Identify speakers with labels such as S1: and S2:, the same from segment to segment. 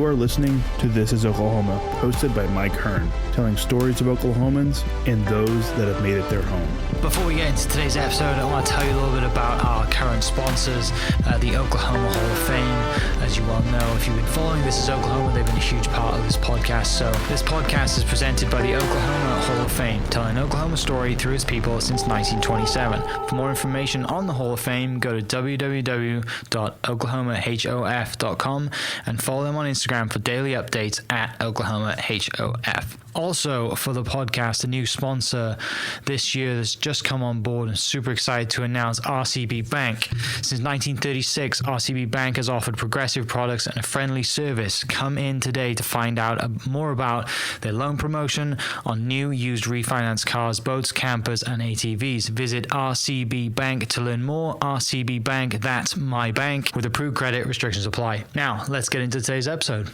S1: You are listening to This is Oklahoma, hosted by Mike Hearn, telling stories of Oklahomans and those that have made it their home.
S2: Before we get into today's episode, I want to tell you a little bit about our current sponsors, the Oklahoma Hall of Fame. As you well know, if you've been following This is Oklahoma, they've been a huge part of this podcast. So this podcast is presented by the Oklahoma Hall of Fame, telling an Oklahoma story through its people since 1927. For more information on the Hall of Fame, go to www.oklahomahof.com and follow them on Instagram for daily updates at oklahomahof. Also, for the podcast, a new sponsor this year that's just come on board and super excited to announce RCB Bank. Since 1936, RCB Bank has offered progressive products and a friendly service. Come in today to find out more about their loan promotion on new, used, refinance cars, boats, campers, and ATVs. Visit RCB Bank to learn more. RCB Bank, that's my bank. With approved credit, restrictions apply. Now, let's get into today's episode.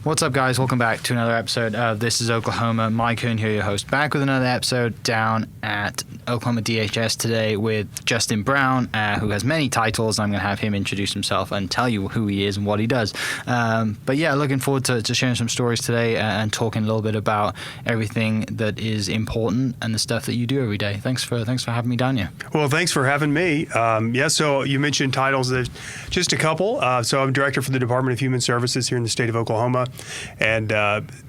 S2: What's up, guys? Welcome back to another episode of This is Oklahoma. Mike Hearn here, your host, back with another episode down at Oklahoma DHS today with Justin Brown, who has many titles. I'm going to have him introduce himself and tell you who he is and what he does. But yeah, looking forward to sharing some stories today and talking a little bit about everything that is important and the stuff that you do every day. Thanks for having me down here.
S3: Well, thanks for having me. So you mentioned titles. There's just a couple. So I'm director for the Department of Human Services here in the state of Oklahoma. And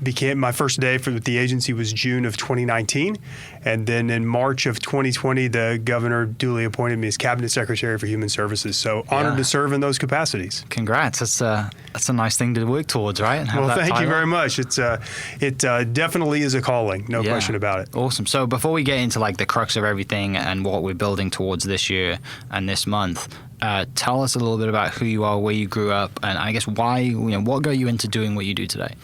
S3: became my first day with the agency was June of 2019, and then in March of 2020, the governor duly appointed me as Cabinet Secretary for Human Services. So honored to serve in those capacities.
S2: Congrats! That's a nice thing to work towards, right?
S3: Well, thank you very much. It definitely is a calling, no question about it.
S2: Awesome. So before we get into like the crux of everything and what we're building towards this year and this month. Tell us a little bit about who you are, where you grew up, and I guess why, what got you into doing what you do today?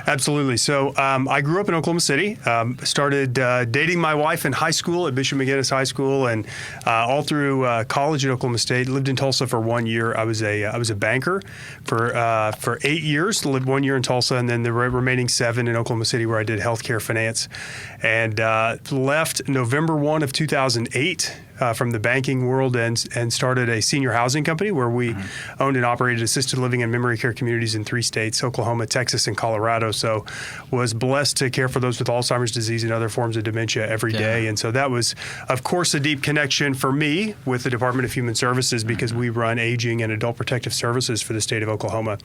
S3: Absolutely. So I grew up in Oklahoma City, started dating my wife in high school at Bishop McGinnis High School, and all through college at Oklahoma State. Lived in Tulsa for 1 year. I was a banker for 8 years, lived 1 year in Tulsa, and then the remaining 7 in Oklahoma City where I did healthcare finance, and left November 1 of 2008. From the banking world and started a senior housing company where we owned and operated assisted living and memory care communities in 3 states, Oklahoma, Texas, and Colorado. So was blessed to care for those with Alzheimer's disease and other forms of dementia every day. And so that was, of course, a deep connection for me with the Department of Human Services because we run aging and adult protective services for the state of Oklahoma.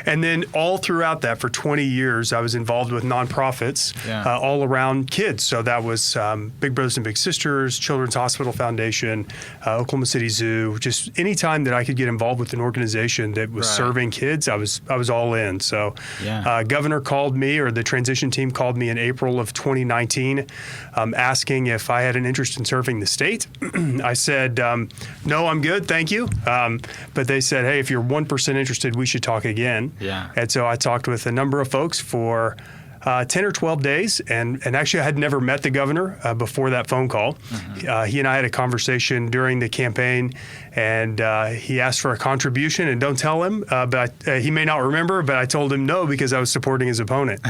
S3: And then all throughout that, for 20 years, I was involved with nonprofits all around kids. So that was Big Brothers and Big Sisters, Children's Hospital Foundation, Oklahoma City Zoo. Just any time that I could get involved with an organization that was serving kids, I was all in. So Governor called me, or the transition team called me in April of 2019, asking if I had an interest in serving the state. I said, no, I'm good, thank you. But they said, hey, if you're 1% interested, we should talk again. And so I talked with a number of folks for 10 or 12 days, and actually I had never met the governor before that phone call. He and I had a conversation during the campaign, and he asked for a contribution, and don't tell him, but he may not remember, but I told him no because I was supporting his opponent.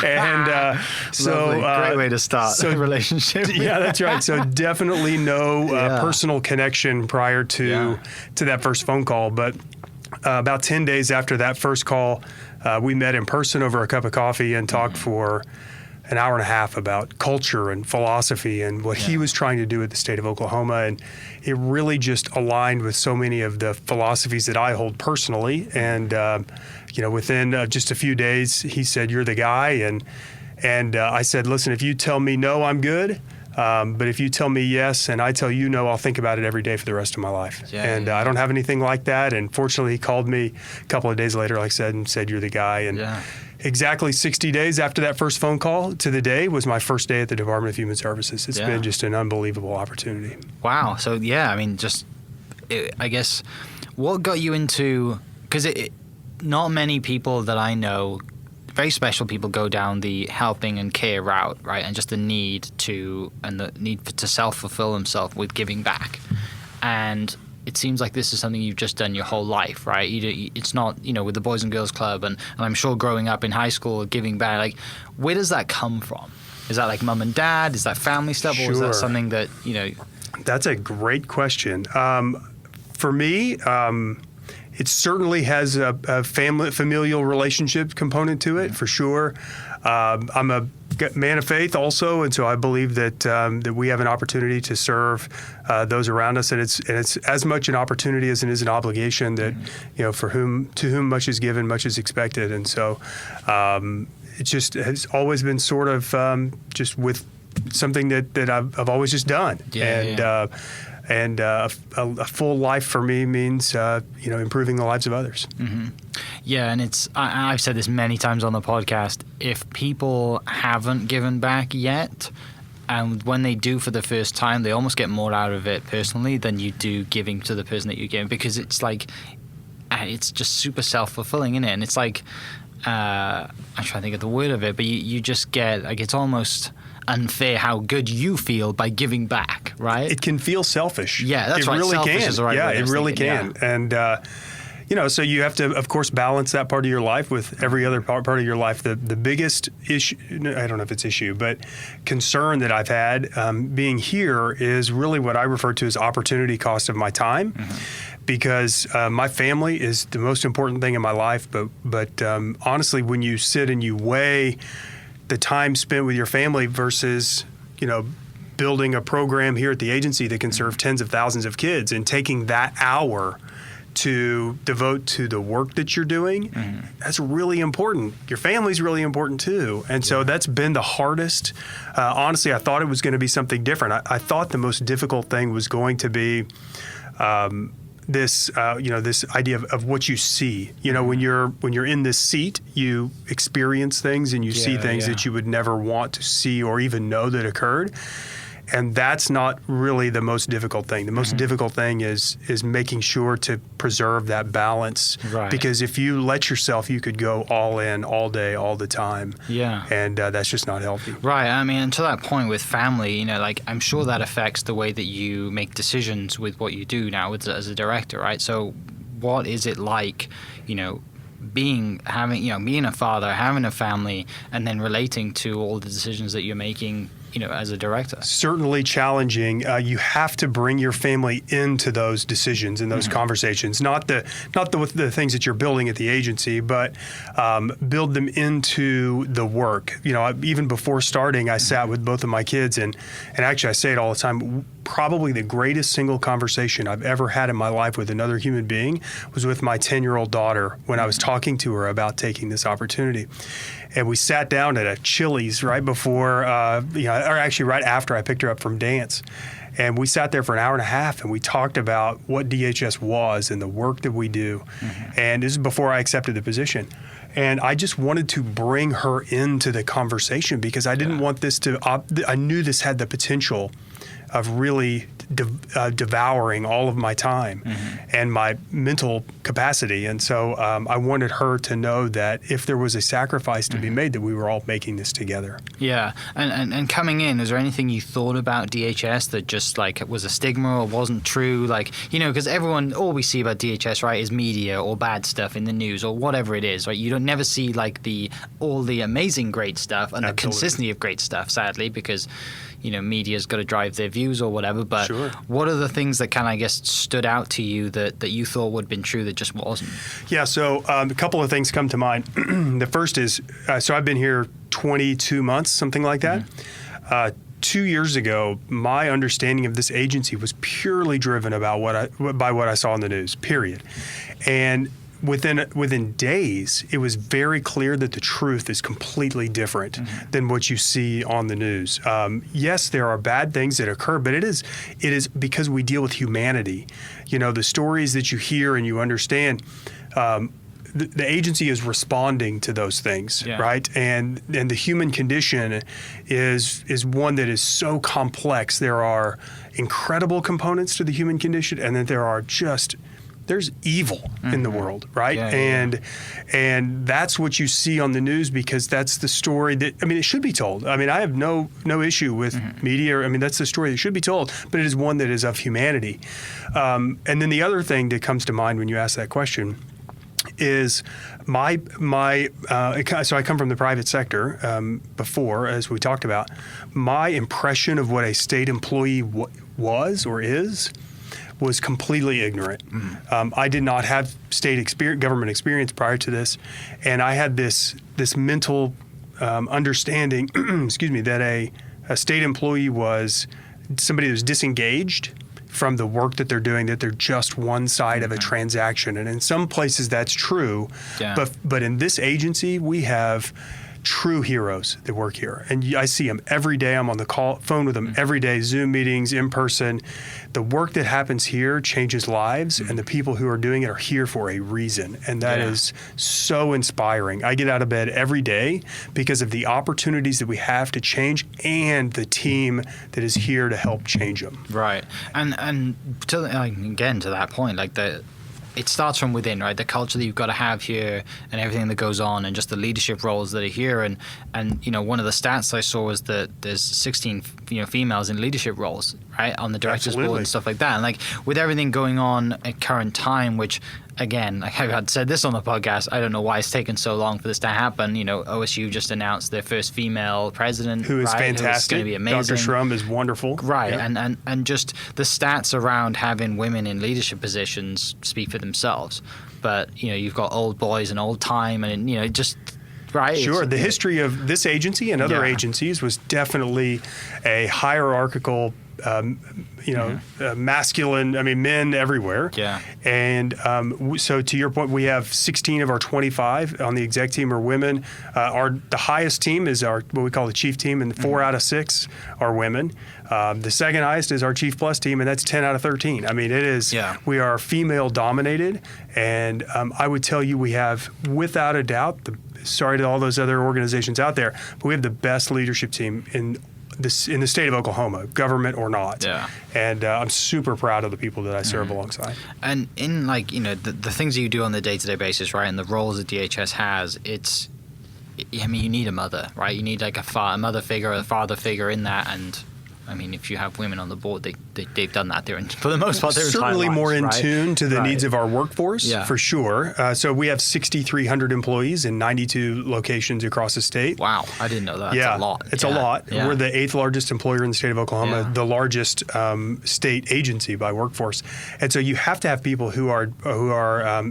S3: And so
S2: great way to start a relationship.
S3: Yeah, that's right. So definitely no personal connection prior to that first phone call, but about 10 days after that first call, we met in person over a cup of coffee and talked for an hour and a half about culture and philosophy and what he was trying to do with the state of Oklahoma. And it really just aligned with so many of the philosophies that I hold personally. And, within just a few days, he said, you're the guy. And I said, listen, if you tell me no, I'm good. But if you tell me yes and I tell you no, I'll think about it every day for the rest of my life. I don't have anything like that. And fortunately, he called me a couple of days later, like I said, and said, you're the guy. And exactly 60 days after that first phone call to the day was my first day at the Department of Human Services. It's been just an unbelievable opportunity.
S2: Wow. So, I guess what got you into, because not many people that I know, very special people, go down the helping and care route, right? And just the need to self-fulfill themselves with giving back. And it seems like this is something you've just done your whole life, right? It's not, with the Boys and Girls Club, and I'm sure growing up in high school, giving back, like, where does that come from? Is that like mom and dad? Is that family stuff? Or is that something that, That's
S3: a great question. For me, It certainly has a familial relationship component to it, for sure. I'm a man of faith also, and so I believe that that we have an opportunity to serve those around us, and it's as much an opportunity as it is an obligation. That to whom much is given, much is expected, and so it just has always been sort of just with something that I've always just done, And a full life for me means, improving the lives of others.
S2: Mm-hmm. Yeah, and I've said this many times on the podcast. If people haven't given back yet, and when they do for the first time, they almost get more out of it personally than you do giving to the person that you're giving, because it's like, it's just super self-fulfilling, isn't it? And it's like, I'm trying to think of the word of it, but you just get, like, it's almost unfair how good you feel by giving back, right?
S3: It can feel selfish.
S2: Yeah, that's right.
S3: It really
S2: Selfish
S3: can.
S2: is the right
S3: yeah,
S2: word.
S3: it really can. Yeah. And so you have to, of course, balance that part of your life with every other part of your life. The biggest issue, I don't know if it's issue, but concern that I've had being here is really what I refer to as opportunity cost of my time. Mm-hmm. Because my family is the most important thing in my life, but honestly, when you sit and you weigh the time spent with your family versus, building a program here at the agency that can serve tens of thousands of kids, and taking that hour to devote to the work that you're doing, that's really important. Your family's really important too. And so that's been the hardest. Honestly, I thought it was going to be something different. I thought the most difficult thing was going to be this idea of what you see. When you're in this seat, you experience things and you see things that you would never want to see or even know that occurred. And that's not really the most difficult thing. The most difficult thing is making sure to preserve that balance. Right. Because if you let yourself, you could go all in, all day, all the time. Yeah. And that's just not healthy.
S2: Right. I mean, and to that point with family, I'm sure that affects the way that you make decisions with what you do now as a director, right? So what is it like, being a father, having a family, and then relating to all the decisions that you're making, as a director?
S3: Certainly challenging. You have to bring your family into those decisions and those conversations, not the things that you're building at the agency, but build them into the work. Even before starting, I sat with both of my kids, and actually I say it all the time. Probably the greatest single conversation I've ever had in my life with another human being was with my 10-year-old daughter when I was talking to her about taking this opportunity. And we sat down at a Chili's right before, or actually right after I picked her up from dance. And we sat there for an hour and a half, and we talked about what DHS was and the work that we do. And this is before I accepted the position. And I just wanted to bring her into the conversation because I didn't want this I knew this had the potential of really devouring all of my time and my mental capacity. And so I wanted her to know that if there was a sacrifice to be made, that we were all making this together.
S2: Yeah. And coming in, is there anything you thought about DHS that just was a stigma or wasn't true? Because all we see about DHS, right, is media or bad stuff in the news or whatever it is, right? You don't never see all the amazing great stuff and the consistency of great stuff, sadly, because media's got to drive their views or whatever, but what are the things that kind of, I guess, stood out to you that you thought would have been true that just wasn't?
S3: Yeah, so a couple of things come to mind. The first is, so I've been here 22 months, something like that. 2 years ago, my understanding of this agency was purely driven by what I saw in the news, period. And within days, it was very clear that the truth is completely different than what you see on the news. Yes, there are bad things that occur, but it is because we deal with humanity. The stories that you hear and you understand, the agency is responding to those things, right? And the human condition is one that is so complex. There are incredible components to the human condition, and then there's evil in the world, right? And that's what you see on the news because that's the story that, it should be told. I have no issue with media. That's the story that should be told, but it is one that is of humanity. And then the other thing that comes to mind when you ask that question is so I come from the private sector before, as we talked about. My impression of what a state employee was or is was completely ignorant. I did not have government experience prior to this, and I had this mental understanding, excuse me, that a state employee was somebody who's disengaged from the work that they're doing, that they're just one side of a transaction. And in some places that's true, but in this agency, we have true heroes that work here. And I see them every day. I'm on the phone with them every day, Zoom meetings, in person. The work that happens here changes lives, and the people who are doing it are here for a reason. And that is so inspiring. I get out of bed every day because of the opportunities that we have to change and the team that is here to help change them.
S2: Right. And to, again, to that point, like it starts from within, right? The culture that you've got to have here and everything that goes on, and just the leadership roles that are here. And one of the stats I saw was that there's 16 females in leadership roles, right, on the directors board and stuff like that. And like with everything going on at current time, which again, like I had said this on the podcast, I don't know why it's taken so long for this to happen. OSU just announced their first female president,
S3: who is fantastic. Who's going
S2: to be amazing.
S3: Dr. Shrum is wonderful,
S2: right? Yeah. And just the stats around having women in leadership positions speak for themselves. But you've got old boys and old time, and just. Right.
S3: Sure. The history of this agency and other agencies was definitely a hierarchical, masculine, men everywhere. Yeah. And so to your point, we have 16 of our 25 on the exec team are women. The highest team is what we call the chief team, and 4 out of 6 are women. The second highest is our Chief Plus team, and that's 10 out of 13. It is, we are female dominated. And I would tell you we have, without a doubt, sorry to all those other organizations out there, but we have the best leadership team in the state of Oklahoma, government or not. Yeah. And I'm super proud of the people that I serve alongside. And
S2: in the things that you do on the day-to-day basis, right, and the roles that DHS has, you need a mother, right? You need like a mother figure, a father figure in that. And if you have women on the board, they've done that there, and for the most part, they're
S3: certainly more in tune to the needs of our workforce, for sure. So we have 6,300 employees in 92 locations across the state.
S2: Wow, I didn't know that. Yeah, it's a lot.
S3: It's a lot. Yeah. We're the 8th largest employer in the state of Oklahoma, the largest state agency by workforce, and so you have to have people who are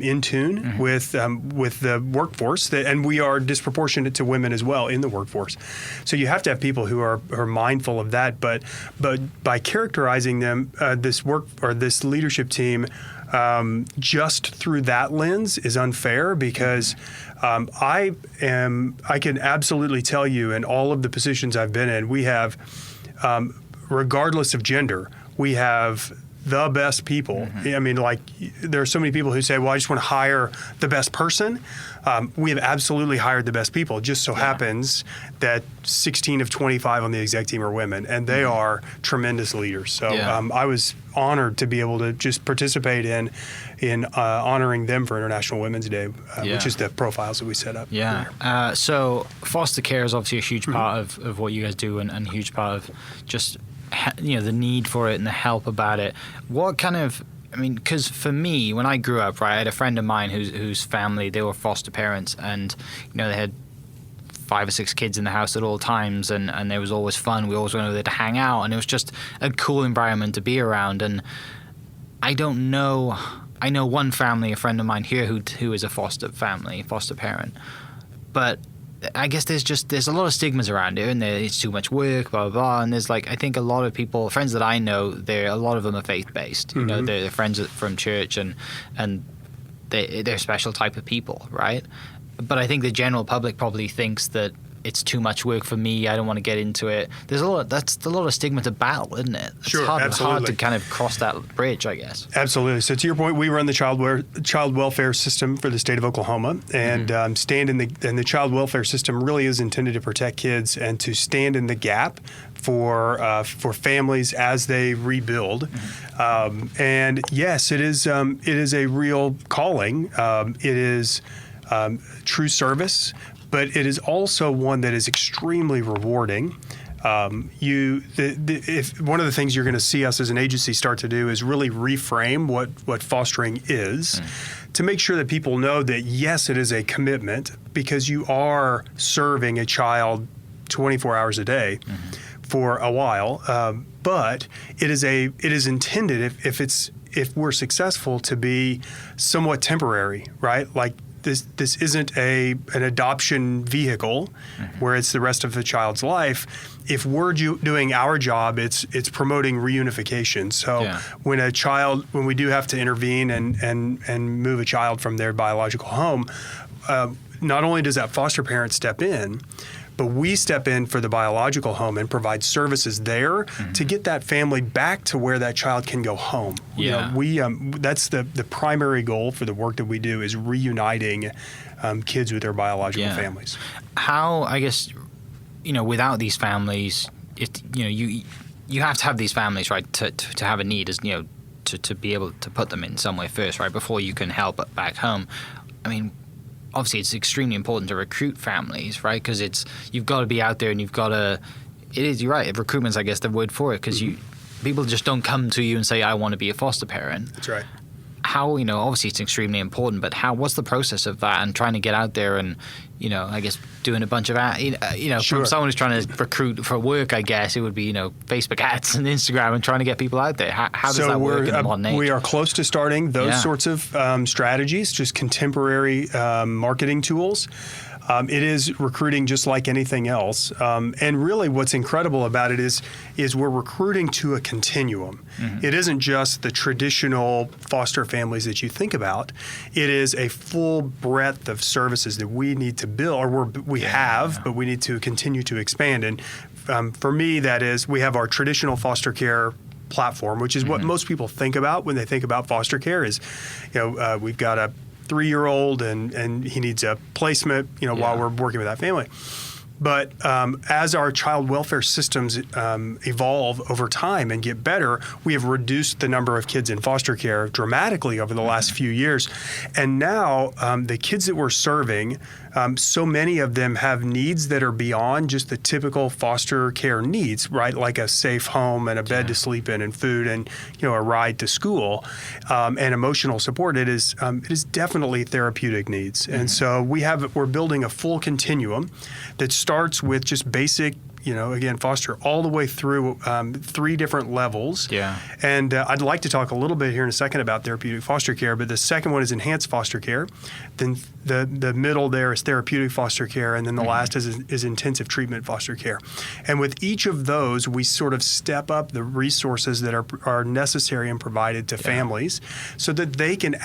S3: in tune with the workforce, and we are disproportionate to women as well in the workforce. So you have to have people who are mindful of that, but by characterizing them, this leadership team, just through that lens is unfair, because I can absolutely tell you, in all of the positions I've been in, we have, regardless of gender, we have the best people. There are so many people who say, well, I just want to hire the best person. We have absolutely hired the best people. It just so happens that 16 of 25 on the exec team are women, and they are tremendous leaders. So I was honored to be able to just participate in honoring them for International Women's Day, which is the profiles that we set up.
S2: Yeah. So foster care is obviously a huge part of what you guys do, and a huge part of just the need for it and the help about it. What kind of, because for me, when I grew up, right, I had a friend of mine whose family, they were foster parents, and they had 5 or 6 kids in the house at all times, and there was always fun. We always went over there to hang out, and it was just a cool environment to be around. And I know one family, a friend of mine here, who is a foster parent, but I guess there's a lot of stigmas around it, and it's too much work, blah, blah, blah. And there's I think a lot of people, friends that I know, a lot of them are faith-based. They're friends from church, and they're a special type of people, right? But I think the general public probably thinks that it's too much work for me, I don't want to get into it. That's a lot of stigma to battle, isn't it? It's hard to kind of cross that bridge, I guess.
S3: Absolutely. So to your point, we run the child welfare system for the state of Oklahoma, and and the child welfare system really is intended to protect kids and to stand in the gap for families as they rebuild. And yes, it is a real calling. It is true service, but it is also one that is extremely rewarding. If one of the things you're going to see us as an agency start to do is really reframe what fostering is, to make sure that people know that yes, it is a commitment, because you are serving a child 24 hours a day. for a while, but it is intended if we're successful to be somewhat temporary, right? Like this isn't an adoption vehicle where it's the rest of the child's life. If we're doing our job, it's promoting reunification. So when we do have to intervene and move a child from their biological home, not only does that foster parent step in, but we step in for the biological home and provide services there to get that family back to where that child can go home.
S2: Yeah.
S3: That's the primary goal for the work that we do is reuniting kids with their biological families.
S2: How, I guess, without these families, you have to have these families, right, to have a need, as to be able to put them in some way first, right, before you can help back home. I mean, obviously it's extremely important to recruit families, right? Because you've got to be out there and you've got to. You're right. Recruitment's, I guess, the word for it, because people just don't come to you and say, "I want to be a foster parent."
S3: That's right.
S2: How, obviously it's extremely important, but what's the process of that and trying to get out there and, I guess doing a bunch of,
S3: Sure.
S2: from someone who's trying to recruit for work, I guess it would be, Facebook ads and Instagram and trying to get people out there. How does that work in the modern age?
S3: We are close to starting those sorts of strategies, just contemporary marketing tools. It is recruiting just like anything else. And really what's incredible about it is we're recruiting to a continuum. It isn't just the traditional foster families that you think about. It is a full breadth of services that we need to build, or we have, but we need to continue to expand. And for me, that is, we have our traditional foster care platform, which is what most people think about when they think about foster care is, we've got a 3-year-old and he needs a placement, while we're working with that family. But as our child welfare systems evolve over time and get better, we have reduced the number of kids in foster care dramatically over the last few years. And now the kids that we're serving, so many of them have needs that are beyond just the typical foster care needs, right? Like a safe home and a bed to sleep in and food and, a ride to school and emotional support. It is definitely therapeutic needs. And so we're building a full continuum that starts with just basic, again, foster all the way through 3 different levels. Yeah. And I'd like to talk a little bit here in a second about therapeutic foster care, but the second one is enhanced foster care. Then the middle there is therapeutic foster care, and then the last is intensive treatment foster care. And with each of those, we sort of step up the resources that are necessary and provided to families so that they can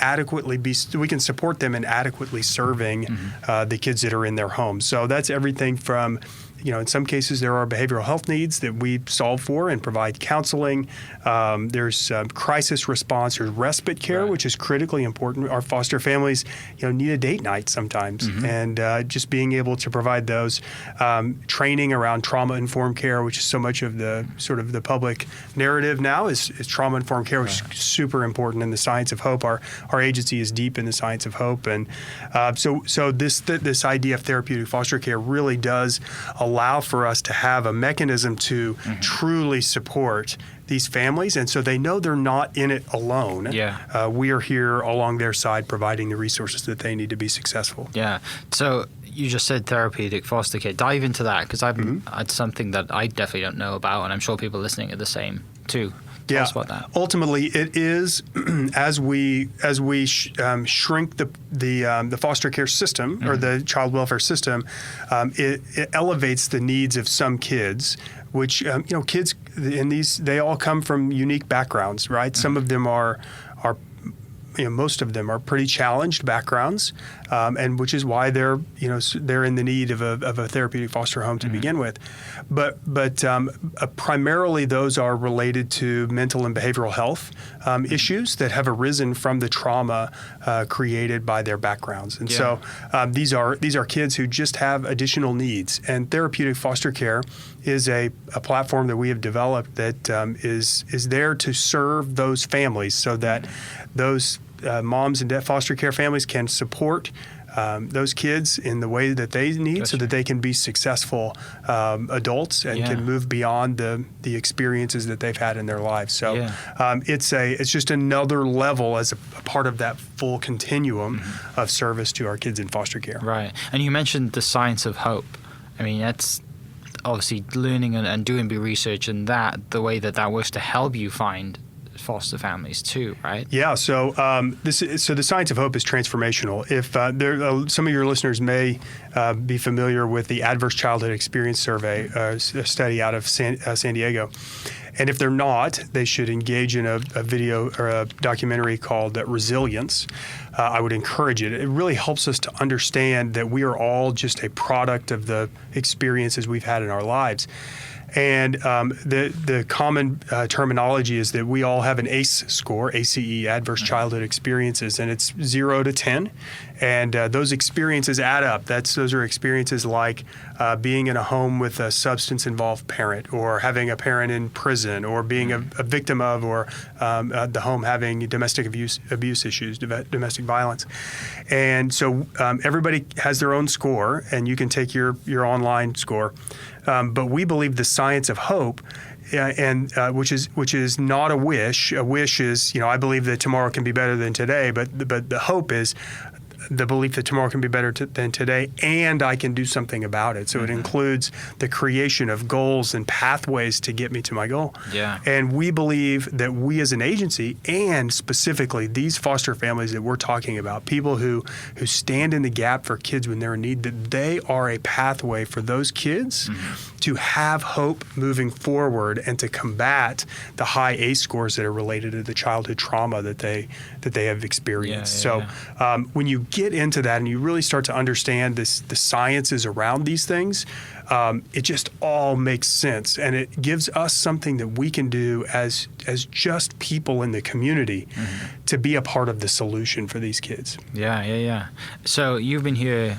S3: we can support them in adequately serving the kids that are in their homes. So that's everything from, in some cases, there are behavioral health needs that we solve for and provide counseling. There's crisis response. There's respite care, which is critically important. Our foster families, need a date night sometimes, and just being able to provide those. Training around trauma-informed care, which is so much of the sort of the public narrative now, is trauma-informed care, which is super important in the science of hope. Our agency is deep in the science of hope, and so this idea of therapeutic foster care really does allow for us to have a mechanism to truly support these families, and so they know they're not in it alone. We are here along their side providing the resources that they need to be successul.
S2: So you just said therapeutic foster care. Dive into that, because it's something that I definitely don't know about, and I'm sure people listening are the same too. Tell us about that.
S3: Ultimately, it is as we shrink the foster care system or the child welfare system, it elevates the needs of some kids, which kids in these, they all come from unique backgrounds, right? Some of them are most of them are pretty challenged backgrounds, and which is why they're in the need of a therapeutic foster home to begin with. But primarily those are related to mental and behavioral health issues that have arisen from the trauma created by their backgrounds. And so these are kids who just have additional needs. And therapeutic foster care is a platform that we have developed that is there to serve those families so that those moms and foster care families can support those kids in the way that they need so that they can be successful adults and can move beyond the experiences that they've had in their lives. So it's just another level as a part of that full continuum of service to our kids in foster care.
S2: Right. And you mentioned the science of hope. I mean, obviously learning and doing big research, and the way that works to help you find foster families too, right?
S3: Yeah. So the Science of Hope is transformational. If some of your listeners may be familiar with the Adverse Childhood Experience Survey, a study out of San Diego. And if they're not, they should engage in a video or a documentary called Resilience. I would encourage it. It really helps us to understand that we are all just a product of the experiences we've had in our lives. And the common terminology is that we all have an ACE score, ACE, Adverse Childhood Experiences, and it's 0 to 10. And those experiences add up. Those are experiences like being in a home with a substance-involved parent, or having a parent in prison, or being a victim of, or the home having domestic abuse issues, domestic violence. And so everybody has their own score, and you can take your online score. But we believe the Science of Hope, which is not a wish. A wish is, I believe that tomorrow can be better than today. But the hope is the belief that tomorrow can be better than today, and I can do something about it. So it includes the creation of goals and pathways to get me to my goal.
S2: Yeah.
S3: And we believe that we as an agency, and specifically these foster families that we're talking about, people who stand in the gap for kids when they're in need, that they are a pathway for those kids to have hope moving forward and to combat the high ACE scores that are related to the childhood trauma that they have experienced. When you get into that and you really start to understand the sciences around these things, it just all makes sense, and it gives us something that we can do as just people in the community to be a part of the solution for these kids.
S2: Yeah. So you've been here,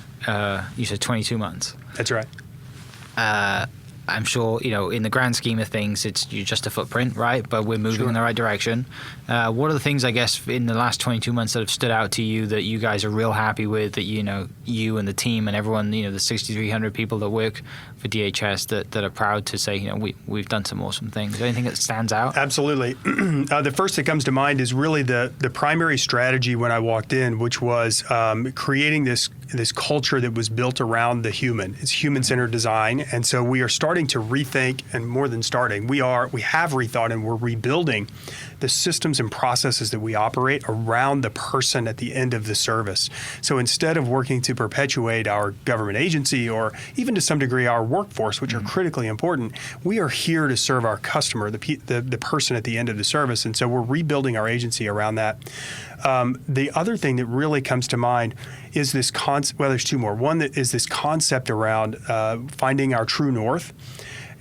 S2: you said 22 months.
S3: That's right.
S2: I'm sure, in the grand scheme of things, you're just a footprint, right? But we're moving in the right direction. What are the things, I guess, in the last 22 months that have stood out to you that you guys are real happy with, that, you and the team and everyone, the 6,300 people that work for DHS that are proud to say, we've done some awesome things? Is there anything that stands out?
S3: Absolutely. The first that comes to mind is really the primary strategy when I walked in, which was creating this culture that was built around the human. It's human-centered design. And so we are starting to rethink, and more than starting, we have rethought and we're rebuilding the systems and processes that we operate around the person at the end of the service. So instead of working to perpetuate our government agency, or even to some degree our workforce, which are critically important, we are here to serve our customer, the person at the end of the service. And so we're rebuilding our agency around that. The other thing that really comes to mind is this concept. Well, there's two more. One that is this concept around finding our true north.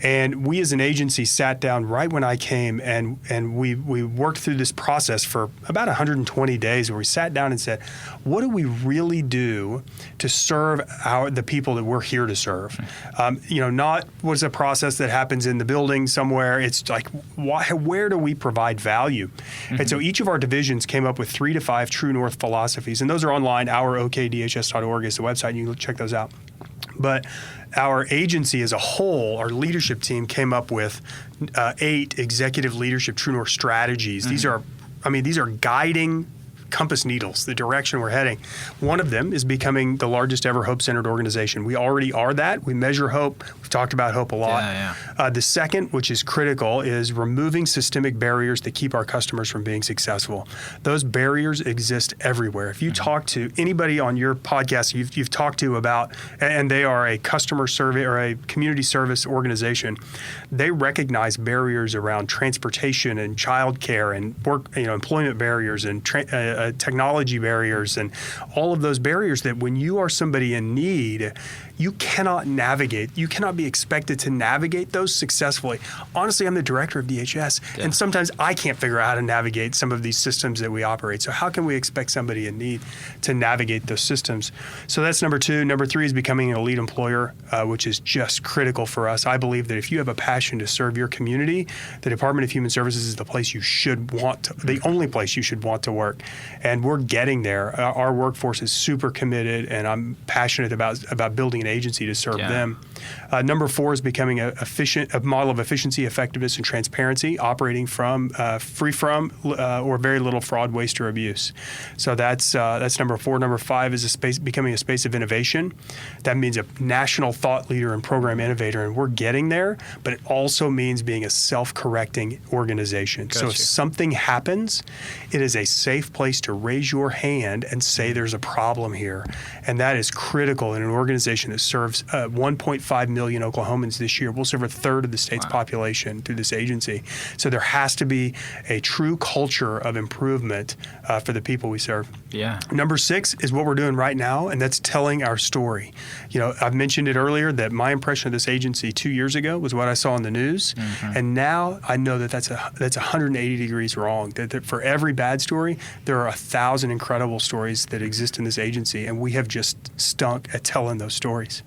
S3: And we as an agency sat down right when I came, and we worked through this process for about 120 days, where we sat down and said, what do we really do to serve the people that we're here to serve? Not what's a process that happens in the building somewhere. It's like, where do we provide value? And so each of our divisions came up with 3 to 5 True North philosophies, and those are online. Our OKDHS.org is the website. You can check those out. But our agency as a whole, our leadership team, came up with 8 executive leadership True North strategies. These are guiding compass needles, the direction we're heading. One of them is becoming the largest ever hope-centered organization. We already are that. We measure hope. We've talked about hope a lot. The second, which is critical, is removing systemic barriers that keep our customers from being successful. Those barriers exist everywhere. If you talk to anybody on your podcast you've talked to about, and they are a customer survey or a community service organization, they recognize barriers around transportation and childcare and work, employment barriers and technology barriers, and all of those barriers that when you are somebody in need, you cannot navigate. You cannot be expected to navigate those successfully. Honestly, I'm the director of DHS, and sometimes I can't figure out how to navigate some of these systems that we operate. So how can we expect somebody in need to navigate those systems? So that's number 2. Number 3 is becoming an elite employer, which is just critical for us. I believe that if you have a passion to serve your community, the Department of Human Services is the place you should want to, the only place you should want to work. And we're getting there. Our workforce is super committed, and I'm passionate about building an agency to serve them. Number 4 is becoming a model of efficiency, effectiveness, and transparency, operating from free from or very little fraud, waste, or abuse. So that's number 4. Number 5 is becoming a space of innovation. That means a national thought leader and program innovator, and we're getting there. But it also means being a self-correcting organization.
S2: Gotcha.
S3: So if something happens, it is a safe place to raise your hand and say there's a problem here, and that is critical in an organization that serves 1.5 million Oklahomans this year. We'll serve a third of the state's population through this agency. So there has to be a true culture of improvement for the people we serve.
S2: Yeah.
S3: Number 6 is what we're doing right now, and that's telling our story. I've mentioned it earlier that my impression of this agency 2 years ago was what I saw in the news, and now I know that that's 180 degrees wrong. That for every bad story, there are 1,000 incredible stories that exist in this agency, and we have just stunk at telling those stories.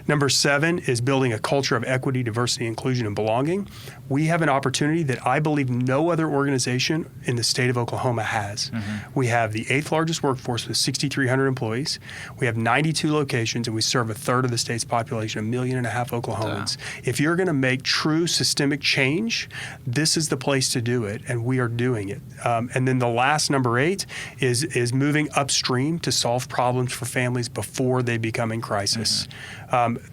S3: Number 7 is building a culture of equity, diversity, inclusion, and belonging. We have an opportunity that I believe no other organization in the state of Oklahoma has. We have the 8th largest workforce with 6,300 employees. We have 92 locations, and we serve a third of the state's population, 1.5 million Oklahomans. If you're going to make true systemic change, this is the place to do it, and we are doing it. And then the last, number 8, is moving upstream to solve problems for families before they become in crisis.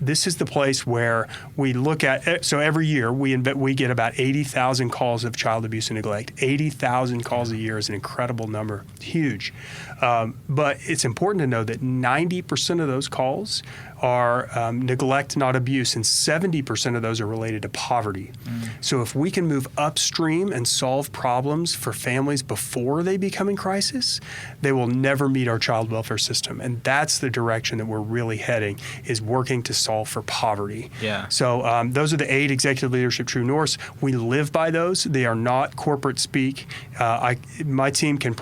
S3: This is the place where we look at, so every year we get about 80,000 calls of child abuse and neglect. 80,000 calls a year is an incredible number, huge. But it's important to know that 90% of those calls are neglect, not abuse, and 70% of those are related to poverty. So if we can move upstream and solve problems for families before they become in crisis, they will never meet our child welfare system. And that's the direction that we're really heading, is working to solve for poverty.
S2: Yeah.
S3: So those are the 8 executive leadership true norths. We live by those. They are not corporate speak. My team can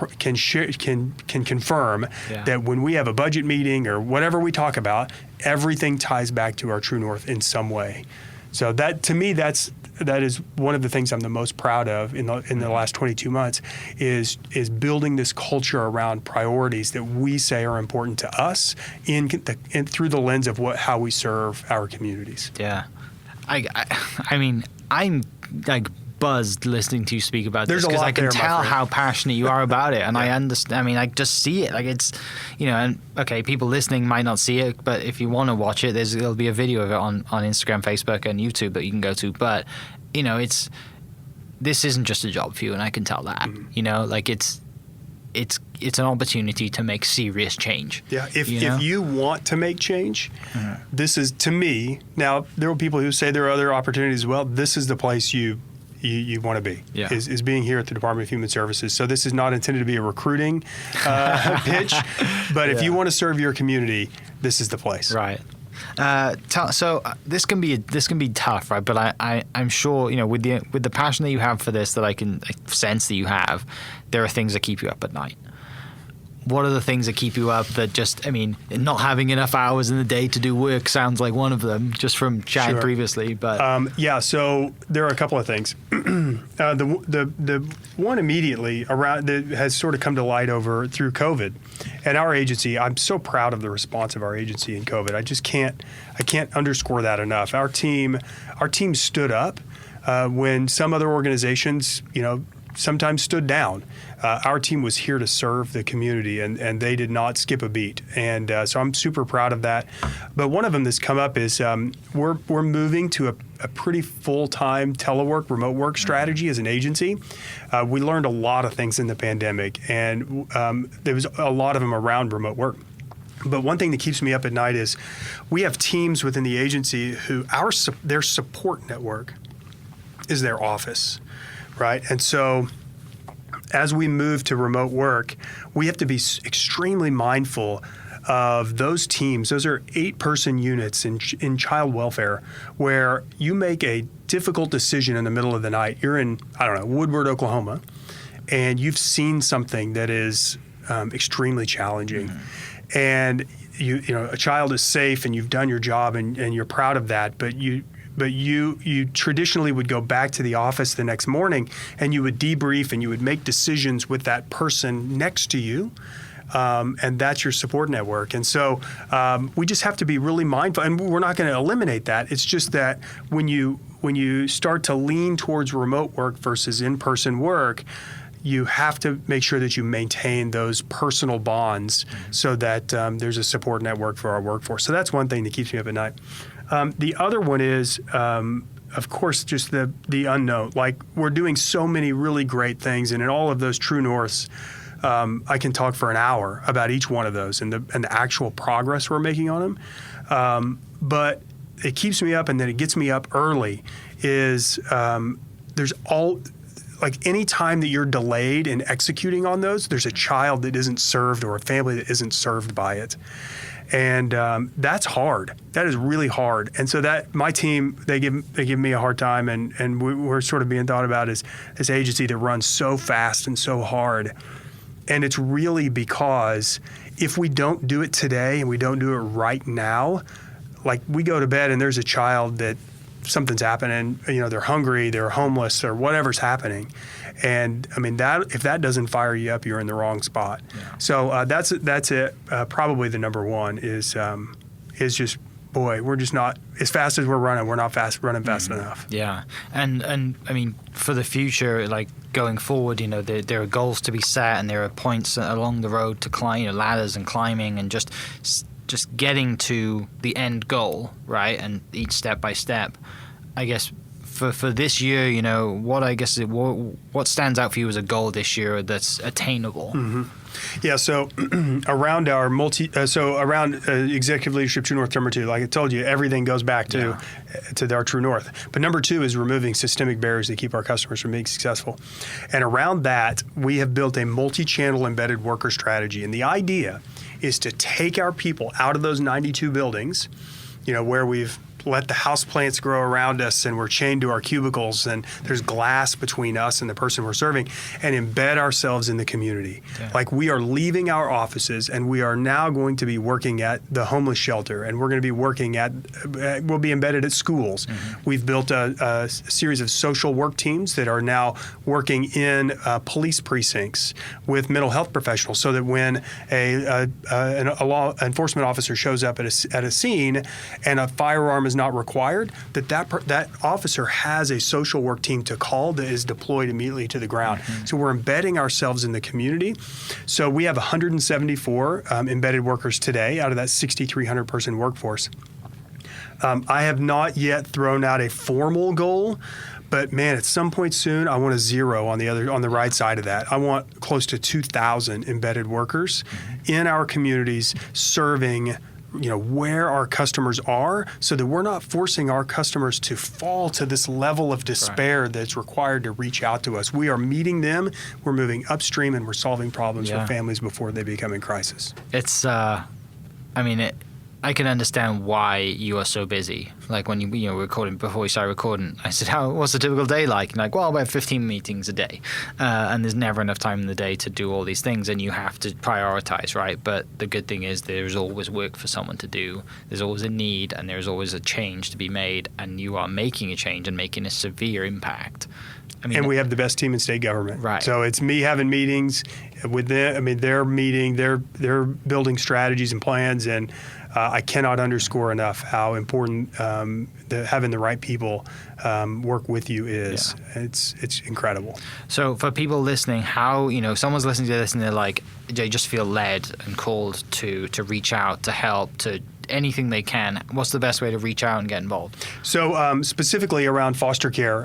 S3: confirm that when we have a budget meeting or whatever we talk about, everything ties back to our true north in some way. So that, to me, that is one of the things I'm the most proud of in the last 22 months is building this culture around priorities that we say are important to us and through the lens of how we serve our communities.
S2: Yeah. I mean, I'm like buzzed listening to you speak about this because I can tell how passionate you are about it, and I understand. I mean, I just see it. Like it's, and okay, people listening might not see it, but if you want to watch it, there'll be a video of it on Instagram, Facebook, and YouTube that you can go to. But this isn't just a job for you, and I can tell that. Like it's an opportunity to make serious change.
S3: Yeah, if you want to make change, this is, to me, now there are people who say there are other opportunities as well. This is the place you want to be, is being here at the Department of Human Services. So this is not intended to be a recruiting pitch, but if you want to serve your community, this is the place.
S2: Right. So this can be tough, right? But I'm sure with the passion that you have for this, that I can sense that you have, there are things that keep you up at night. What are the things that keep you up that not having enough hours in the day to do work sounds like one of them, just from chatting previously. But
S3: so there are a couple of things. The one immediately around that has sort of come to light through COVID, and our agency. I'm so proud of the response of our agency in COVID. I can't underscore that enough. Our team stood up when some other organizations, sometimes stood down. Our team was here to serve the community, and they did not skip a beat. And so I'm super proud of that. But one of them that's come up is we're moving to a pretty full-time telework, remote work strategy as an agency. We learned a lot of things in the pandemic, and there was a lot of them around remote work. But one thing that keeps me up at night is we have teams within the agency who their support network is their office, right? And so as we move to remote work, we have to be extremely mindful of those teams. Those are 8-person units in child welfare where you make a difficult decision in the middle of the night. You're in, Woodward, Oklahoma, and you've seen something that is extremely challenging. And a child is safe and you've done your job and you're proud of that, but you traditionally would go back to the office the next morning and you would debrief and you would make decisions with that person next to you and that's your support network. And so we just have to be really mindful, and we're not going to eliminate that. It's just that when you start to lean towards remote work versus in-person work, you have to make sure that you maintain those personal bonds so that there's a support network for our workforce. So that's one thing that keeps me up at night. The other one is, of course, just the unknown. Like, we're doing so many really great things, and in all of those true norths, I can talk for an hour about each one of those and the actual progress we're making on them. But it keeps me up, and then it gets me up early, is like, any time that you're delayed in executing on those, there's a child that isn't served or a family that isn't served by it. And that's hard. That is really hard. And so that my team, they give me a hard time, and we're sort of being thought about as this agency that runs so fast and so hard. And it's really because if we don't do it today and we don't do it right now, like, we go to bed and there's a child that something's happening, they're hungry, they're homeless, or whatever's happening. And I mean, that if that doesn't fire you up, you're in the wrong spot. Yeah. So that's it. Probably the number one is just, boy, we're just not, as fast as we're running, we're not running fast enough.
S2: Yeah. And I mean, for the future, like, going forward, there are goals to be set, and there are points along the road to climb, ladders and climbing, and just getting to the end goal, right? And each step by step. I guess for this year, what stands out for you as a goal this year that's attainable?
S3: Mm-hmm. Yeah, so around our executive leadership True North number 2, like I told you, everything goes back to our True North. But number 2 is removing systemic barriers that keep our customers from being successful. And around that, we have built a multi-channel embedded worker strategy. And the idea is to take our people out of those 92 buildings, where we've let the houseplants grow around us and we're chained to our cubicles and there's glass between us and the person we're serving, and embed ourselves in the community. Yeah. Like, we are leaving our offices and we are now going to be working at the homeless shelter, and we're going to be working we'll be embedded at schools. Mm-hmm. We've built a series of social work teams that are now working in police precincts with mental health professionals, so that when a law enforcement officer shows up at a scene and a firearm is not required, that officer has a social work team to call that is deployed immediately to the ground. Mm-hmm. So we're embedding ourselves in the community. So we have 174 embedded workers today out of that 6,300 person workforce. I have not yet thrown out a formal goal, but man, at some point soon, I want a zero on the right side of that. I want close to 2,000 embedded workers in our communities serving where our customers are, so that we're not forcing our customers to fall to this level of despair that's required to reach out to us. We are meeting them, we're moving upstream, and we're solving problems for families before they become in crisis.
S2: It's, I can understand why you are so busy. Like, when you recording, before we started recording, I said, what's a typical day like? And like, well, about 15 meetings a day. And there's never enough time in the day to do all these things, and you have to prioritize, right? But the good thing is there's always work for someone to do. There's always a need, and there's always a change to be made, and you are making a change and making a severe impact.
S3: And we have the best team in state government.
S2: Right.
S3: So it's me having meetings with them. They're meeting, they're building strategies and plans, and I cannot underscore enough how important having the right people work with you is. Yeah. It's incredible.
S2: So for people listening, how, someone's listening to this and they're like, they just feel led and called to reach out, to help, to anything they can. What's the best way to reach out and get involved?
S3: So specifically around foster care,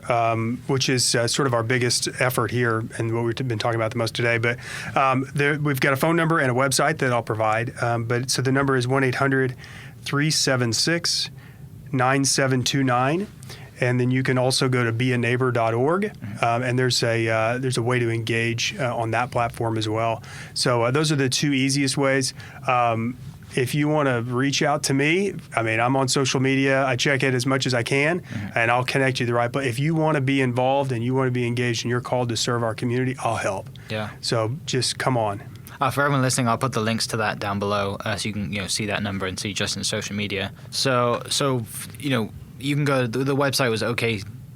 S3: which is sort of our biggest effort here and what we've been talking about the most today. But we've got a phone number and a website that I'll provide. So the number is 1-800-376-9729. And then you can also go to beaneighbor.org, and there's a way to engage on that platform as well. So those are the two easiest ways. If you want to reach out to me, I'm on social media. I check it as much as I can, and I'll connect you to the right place. If you want to be involved and you want to be engaged and you're called to serve our community, I'll help. Yeah. So just come on.
S2: For everyone listening, I'll put the links to that down below, so you can see that number and see Justin's social media. So you can go. The website was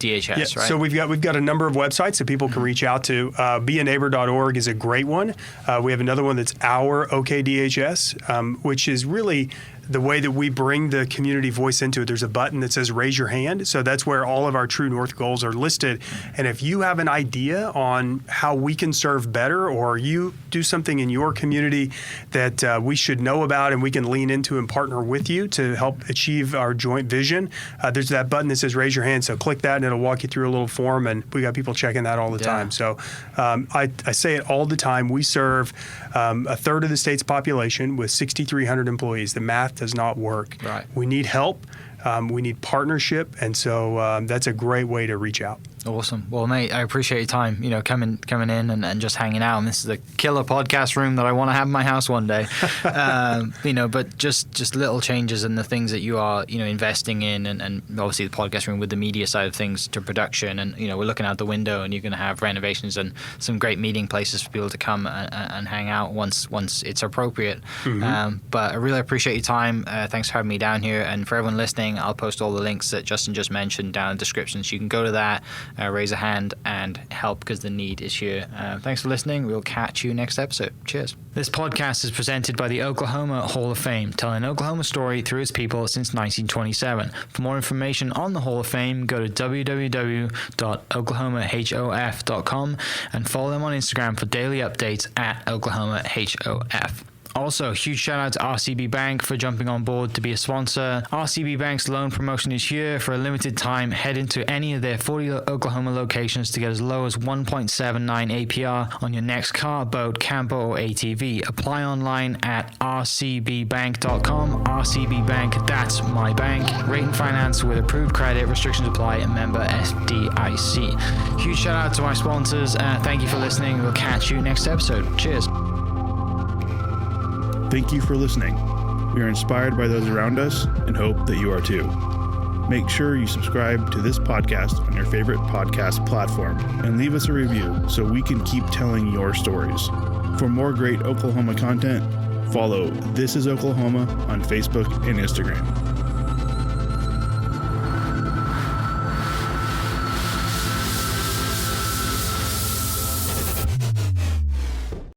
S2: DHS, right?
S3: So we've got a number of websites that people can reach out to. Beaneighbor.org is a great one. We have another one that's our OKDHS, which is really the way that we bring the community voice into it. There's a button that says raise your hand. So that's where all of our True North goals are listed. And if you have an idea on how we can serve better, or you do something in your community that we should know about and we can lean into and partner with you to help achieve our joint vision, there's that button that says raise your hand. So click that and it'll walk you through a little form. And we got people checking that all the time. So I say it all the time. We serve a third of the state's population with 6,300 employees. The math does not work.
S2: Right.
S3: We need help. We need partnership, and so that's a great way to reach out.
S2: Awesome. Well, mate, I appreciate your time, coming in and just hanging out. And this is a killer podcast room that I want to have in my house one day. But just little changes in the things that you are, investing in, and obviously the podcast room with the media side of things to production. And, we're looking out the window and you're going to have renovations and some great meeting places for people to come and hang out once it's appropriate. Mm-hmm. But I really appreciate your time. Thanks for having me down here. And for everyone listening, I'll post all the links that Justin just mentioned down in the description. So you can go to that, raise a hand and help, because the need is here. Thanks for listening. We'll catch you next episode. Cheers. This podcast is presented by the Oklahoma Hall of Fame, telling Oklahoma's story through its people since 1927. For more information on the Hall of Fame, go to www.oklahomahof.com and follow them on Instagram for daily updates at OklahomaHof. Also, huge shout out to RCB Bank for jumping on board to be a sponsor. RCB Bank's loan promotion is here. For a limited time, head into any of their 40 Oklahoma locations to get as low as 1.79 APR on your next car, boat, camper, or ATV. Apply online at rcbbank.com. RCB Bank, that's my bank. Rate and finance with approved credit. Restrictions apply. And member FDIC. Huge shout out to our sponsors. Thank you for listening. We'll catch you next episode. Cheers.
S1: Thank you for listening. We are inspired by those around us and hope that you are too. Make sure you subscribe to this podcast on your favorite podcast platform and leave us a review so we can keep telling your stories. For more great Oklahoma content, follow This Is Oklahoma on Facebook and Instagram.